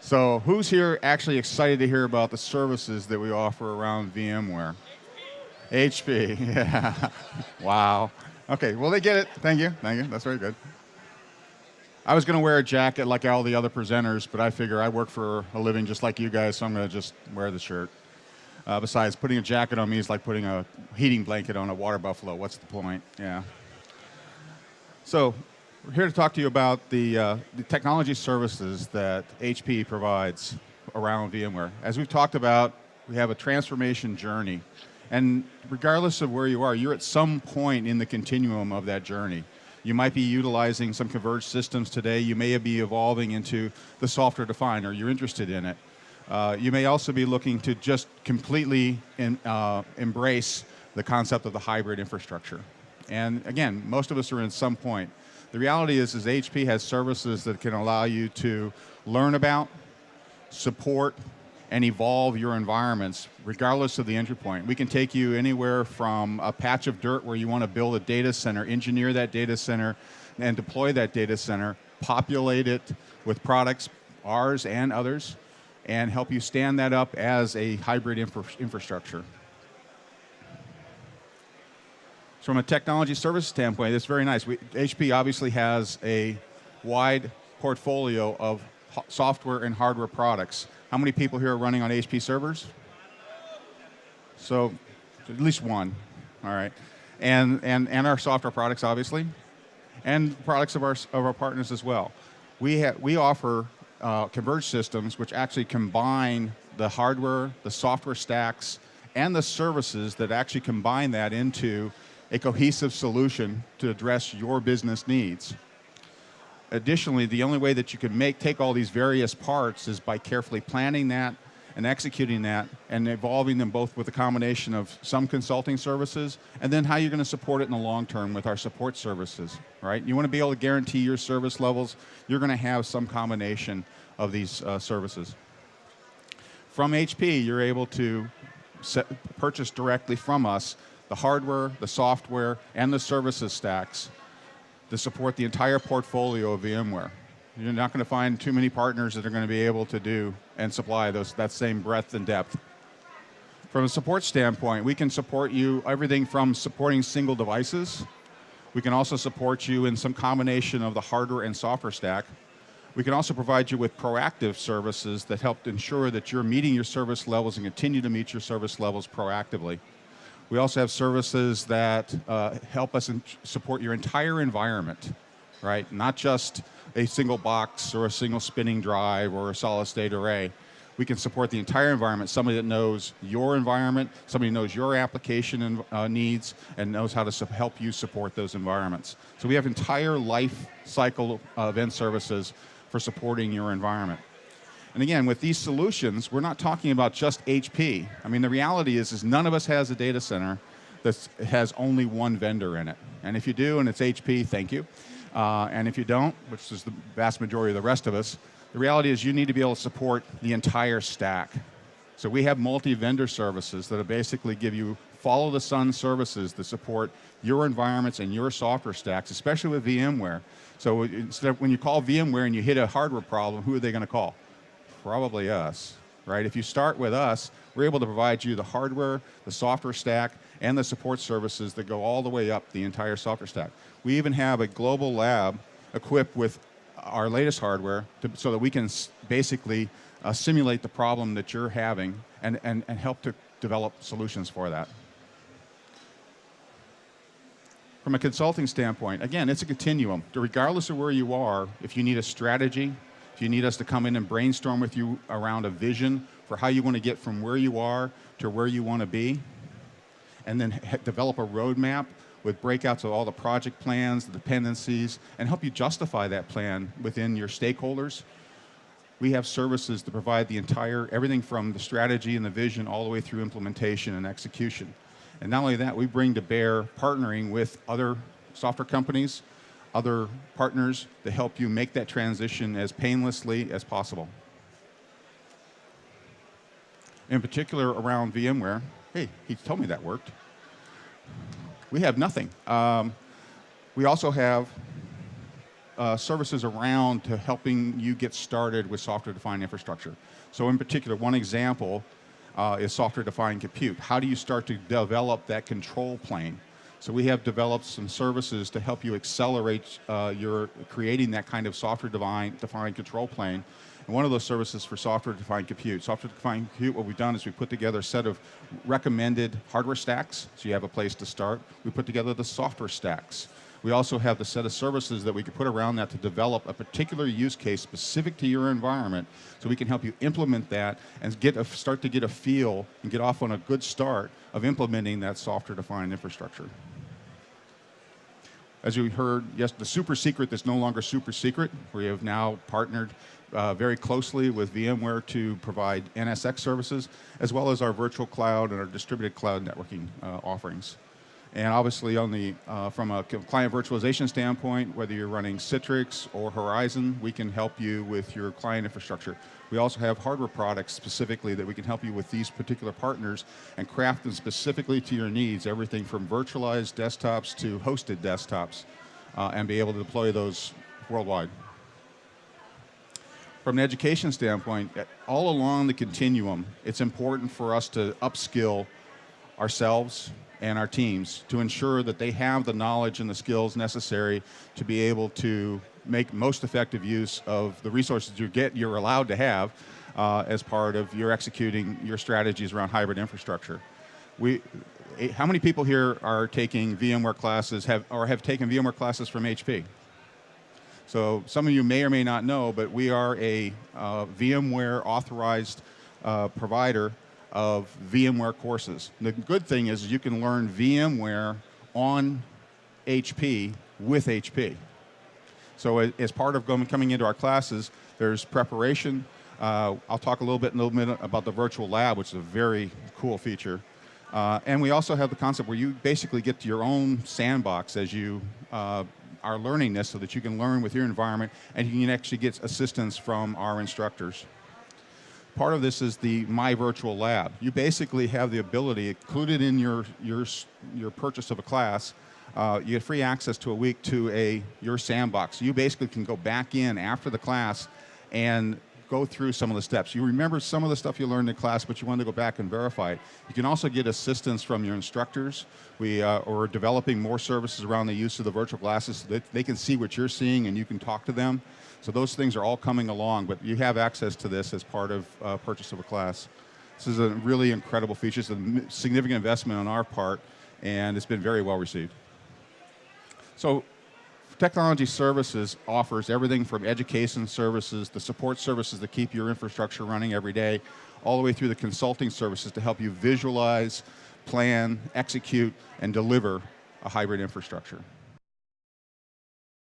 So who's here actually excited to hear about the services that we offer around VMware? HP, yeah. Wow. Okay, well they get it. Thank you, thank you. That's very good. I was going to wear a jacket like all the other presenters, but I figure I work for a living just like you guys, so I'm going to just wear the shirt. Besides, putting a jacket on me is like putting a heating blanket on a water buffalo. What's the point? Yeah. So we're here to talk to you about the technology services that HP provides around VMware. As we've talked about, we have a transformation journey. And regardless of where you are, you're at some point in the continuum of that journey. You might be utilizing some converged systems today. You may be evolving into the software-defined, or you're interested in it. You may also be looking to just completely embrace the concept of the hybrid infrastructure. And again, most of us are in some point. The reality is HP has services that can allow you to learn about, support, and evolve your environments regardless of the entry point. We can take you anywhere from a patch of dirt where you want to build a data center, engineer that data center, and deploy that data center, populate it with products, ours and others, and help you stand that up as a hybrid infrastructure. From a technology service standpoint, it's very nice. HP obviously has a wide portfolio of software and hardware products. How many people here are running on HP servers? So, at least one, all right. And our software products, obviously, and products of our partners as well. We offer converged systems which actually combine the hardware, the software stacks, and the services that actually combine that into a cohesive solution to address your business needs. Additionally, the only way that you can take all these various parts is by carefully planning that and executing that and evolving them both with a combination of some consulting services and then how you're going to support it in the long term with our support services, right? You want to be able to guarantee your service levels, you're going to have some combination of these services. From HP, you're able to purchase directly from us the hardware, the software, and the services stacks to support the entire portfolio of VMware. You're not going to find too many partners that are going to be able to do and supply that same breadth and depth. From a support standpoint, we can support you everything from supporting single devices. We can also support you in some combination of the hardware and software stack. We can also provide you with proactive services that help ensure that you're meeting your service levels and continue to meet your service levels proactively. We also have services that help us support your entire environment, right? Not just a single box or a single spinning drive or a solid state array. We can support the entire environment, somebody that knows your environment, somebody who knows your application needs, and knows how to help you support those environments. So we have entire life cycle event services for supporting your environment. And again, with these solutions, we're not talking about just HP. I mean, the reality is none of us has a data center that has only one vendor in it. And if you do, and it's HP, thank you. And if you don't, which is the vast majority of the rest of us, the reality is you need to be able to support the entire stack. So we have multi-vendor services that basically give you follow-the-sun services that support your environments and your software stacks, especially with VMware. So instead of when you call VMware and you hit a hardware problem, who are they going to call? Probably us, right? If you start with us, we're able to provide you the hardware, the software stack, and the support services that go all the way up the entire software stack. We even have a global lab equipped with our latest hardware so that we can basically simulate the problem that you're having and help to develop solutions for that. From a consulting standpoint, again, it's a continuum. Regardless of where you are, if you need a strategy, if you need us to come in and brainstorm with you around a vision for how you want to get from where you are to where you want to be, and then develop a roadmap with breakouts of all the project plans, the dependencies, and help you justify that plan within your stakeholders, we have services to provide the entire, everything from the strategy and the vision all the way through implementation and execution. And not only that, we bring to bear partnering with other software companies, other partners to help you make that transition as painlessly as possible. In particular around VMware, hey, he told me that worked. We have nothing. We also have services around to helping you get started with software-defined infrastructure. So in particular, one example is software-defined compute. How do you start to develop that control plane? So we have developed some services to help you accelerate your creating that kind of software-defined control plane. And one of those services for software-defined compute. Software-defined compute, what we've done is we put together a set of recommended hardware stacks, so you have a place to start. We put together the software stacks. We also have the set of services that we can put around that to develop a particular use case specific to your environment, so we can help you implement that and start to get a feel and get off on a good start of implementing that software-defined infrastructure. As you heard, yes, the super secret that's no longer super secret. We have now partnered very closely with VMware to provide NSX services, as well as our virtual cloud and our distributed cloud networking offerings. And obviously, from a client virtualization standpoint, whether you're running Citrix or Horizon, we can help you with your client infrastructure. We also have hardware products specifically that we can help you with these particular partners and craft them specifically to your needs, everything from virtualized desktops to hosted desktops, and be able to deploy those worldwide. From an education standpoint, all along the continuum, it's important for us to upskill ourselves and our teams to ensure that they have the knowledge and the skills necessary to be able to make most effective use of the resources you're allowed to have as part of your executing your strategies around hybrid infrastructure. How many people here are taking VMware classes, have taken VMware classes from HP? So some of you may or may not know, but we are a VMware authorized provider of VMware courses. And the good thing is you can learn VMware on HP with HP. So as part of coming into our classes, there's preparation. I'll talk a little bit about the virtual lab, which is a very cool feature. And we also have the concept where you basically get to your own sandbox as you are learning this, so that you can learn with your environment and you can actually get assistance from our instructors. Part of this is the My Virtual Lab. You basically have the ability, included in your purchase of a class, you get free access to a week to your sandbox. You basically can go back in after the class and go through some of the steps. You remember some of the stuff you learned in class, but you want to go back and verify it. You can also get assistance from your instructors. We're developing more services around the use of the virtual glasses so that they can see what you're seeing and you can talk to them. So those things are all coming along, but you have access to this as part of purchase of a class. This is a really incredible feature. It's a significant investment on our part, and it's been very well received. So technology services offers everything from education services, the support services that keep your infrastructure running every day, all the way through the consulting services to help you visualize, plan, execute, and deliver a hybrid infrastructure.